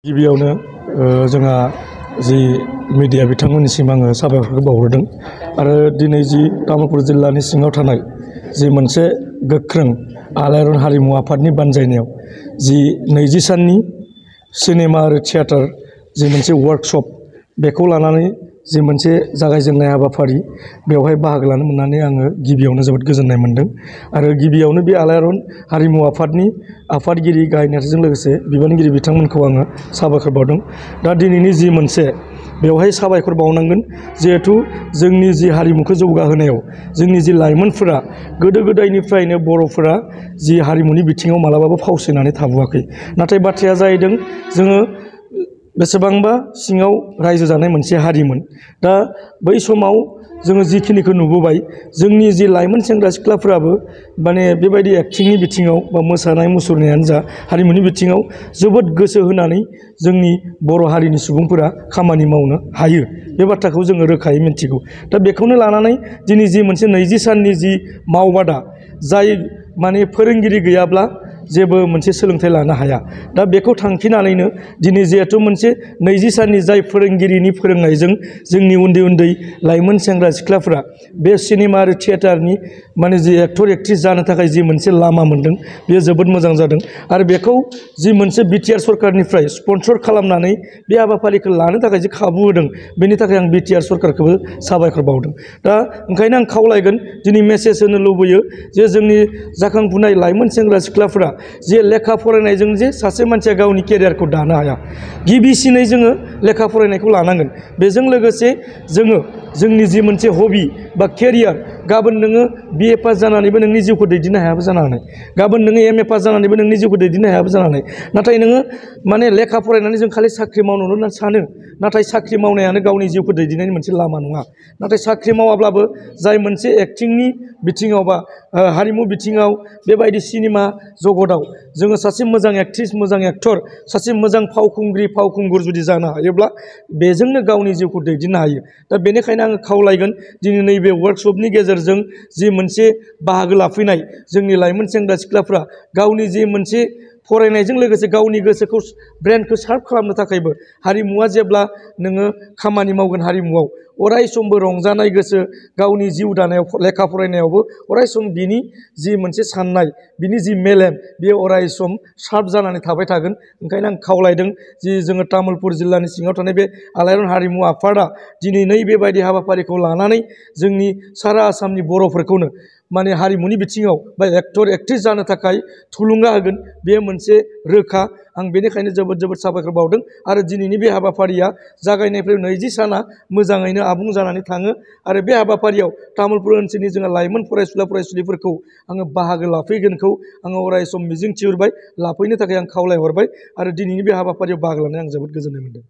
गिबियावनो जोंहा जि मिडिया बिथांमोननिसिम आङो साबायखर बावहरदों आरो दिनै जि तामुलपुर जिल्लानि सिङाव थानाय जि मोनसे गोख्रों आलायारन हारिमु आफादनि बानजायनायाव जि 20 साननि सिनेमा आरो थियेटार जि मोनसे वर्कशप बेखौ लानानै जि मोनसे जागायजेननाय हाबाफारि बेवहाय बाहागो लानो मोननानै आङो गिबियावनो जोबोद गोजोननाय मोनदों आरो गिबियावनो बे आलायारन हारिमु आफादनि आफादगिरि गाहाय नेहाथारिजों लोगोसे बिबानगिरि बिथांमोनखौ आङो साबायखर बावदों। दा दिनैनि जि मोनसे बेवहाय साबायखर बावनांगोन जिहेतु जोंनि जि हारिमुखौ जौगाहोनायाव जोंनि जि लाइमोनफोरा गोदो गोदायनिफ्रायनो बर'फोरा जि हारिमुनि बिथिङाव मालाबाबो फावसायनानै थाबोआखै। नाथाय बाथ्राया जाहैदों जोङो बेसेबांबा सिङाव रायजो जानाय मोनसे हारिमोन। दा बै समाव जोङो जिखिनिखौ नुबोबाय जोंनि जि लाइमोन सेंग्रा सिख्लाफोराबो माने बेबायदि एक्टिंनि बिथिङाव बा मोसानाय मुसुरनायानो जा हारिमुनि बिथिङाव जोबोद गोसो होनानै जोंनि बर' हारिनि सुबुंफोरा खामानि मावनो हायो बे बाथ्राखौ जोङो रोखायै मिन्थिगौ। दा बेखौनो लानानै दिनै जि मोनसे 20 साननि जि मावबादा जाय माने फोरोंगिरि गैयाब्ला जेबो मोनसे सोलोंथाइ लानो हाया। दा बेखौ थांखिनानैनो दिनै जिहेथु मोनसे 20 साननि जाय फोरोंगिरिनि फोरोंनायजों जोंनि उन्दै उन्दै लाइमोन सेंग्रा सिख्लाफोरा बे सिनेमा आरो थियेटारनि माने जि एक्टर एक्ट्रिस जानो थाखाय जि मोनसे लामा मोनदों बेयो जोबोद मोजां जादों आरो बेखौ जि मोनसे बिटिआर सरकारनिफ्राय स्पन्सर खालामनानै बे हाबाफारिखौ लानो थाखाय जि खाबु होदों बेनि थाखाय आं बिटिआर सरकारखौबो साबायखर बावदों। दा ओंखायनो आं खावलायगोन दिनै मेसेज होनो लुबैयो जे जोंनि जाखांफुनाय लाइमोन सेंग्रा सिख्लाफोरा जे लेखा फरायनायजों जे सासे मानसिया गावनि केरियारखौ दानो हाया। गिबिसिनै जोङो लेखा फरायनायखौ लानांगोन। बेजों लोगोसे जोङो जोंनि जि मोनसे हबि बा केरियार गाबोन नोङो बिए पास जानानैबो नोंनि जिउखौ दैदेननो हायाबो जानो हानाय। गाबोन नोङो एमए पास जानानैबो नोंनि जिउखौ दैदेननो हायाबो जानो हानाय। नाथाय नोङो माने लेखा फरायनानै जों खालि साख्रि मावनोल' होनना सानो। नाथाय साख्रि मावनायानो गावनि जिउखौ दैदेननायनि मोनसे लामा नङा। नाथाय साख्रि मावाब्लाबो जाय मोनसे एक्टिंनि बिथिङाव बा हारिमु बिथिङाव बेबायदि सिनेमा जगताव जोङो सासे मोजां एक्ट्रिस मोजां एक्टर सासे मोजां फावखुंग्रि फावखुंगुर जुदि जानो हायोब्ला बेजोंनो गावनि जिउखौ दैदेननो हायो। दा बेनिखायनो आङो खावलायगोन दिनै नैबे वर्कशपनि गेजेरजों जि मोनसे बाहागो लाफैनाय जोंनि लाइमोन सेंग्रा सिख्लाफ्रा गावनि जि मोनसे फरायनायजों लोगोसे गावनि गोसोखौ ब्रेनखौ शार्प खालामनो थाखायबो हारिमुवा जेब्ला नोङो खामानि मावगोन हारिमुआव अराय समबो रंजानाय गोसो गावनि जिउ दानायाव लेखा फरायनायावबो अराय सम बिनि जि मोनसे साननाय बिनि जि मेलेम बेयो अराय सम शार्प जानानै थाबाय थागोन। ओंखायनो आं खावलायदों जि जोङो तामुलपुर जिल्लानि सिङाव थानाय बे आलायारन हारिमु आफादा दिनै बेबायदि हाबाफारिखौ लानानै जोंनि सारा आसामनि बर'फोरखौनो माने हारिमुनि बिथिङाव बा एक्टर एक्ट्रिस जानो थाखाय थुलुंगा होगोन बे मोनसे रोखा। आं बेनिखायनो जोबोद साबायखर बावदों आरो दिनैनि बे हाबाफारिया जागायनायनिफ्राय 20 साना मोजाङैनो आबुं जानानै थाङो आरो बे हाबाफारियाव तामुलपुर ओनसोलनि जोंहा लाइमोन फरायसुला फरायसुलिफोरखौ आङो बाहागो लाफैगोनखौ आङो अराय सम मिजिं थिहरबाय लाफैनो थाखाय आं खावलायहरबाय आरो दिनैनि बे हाबाफारियाव बाहागो लानानै आं जोबोद गोजोननाय मोनदों।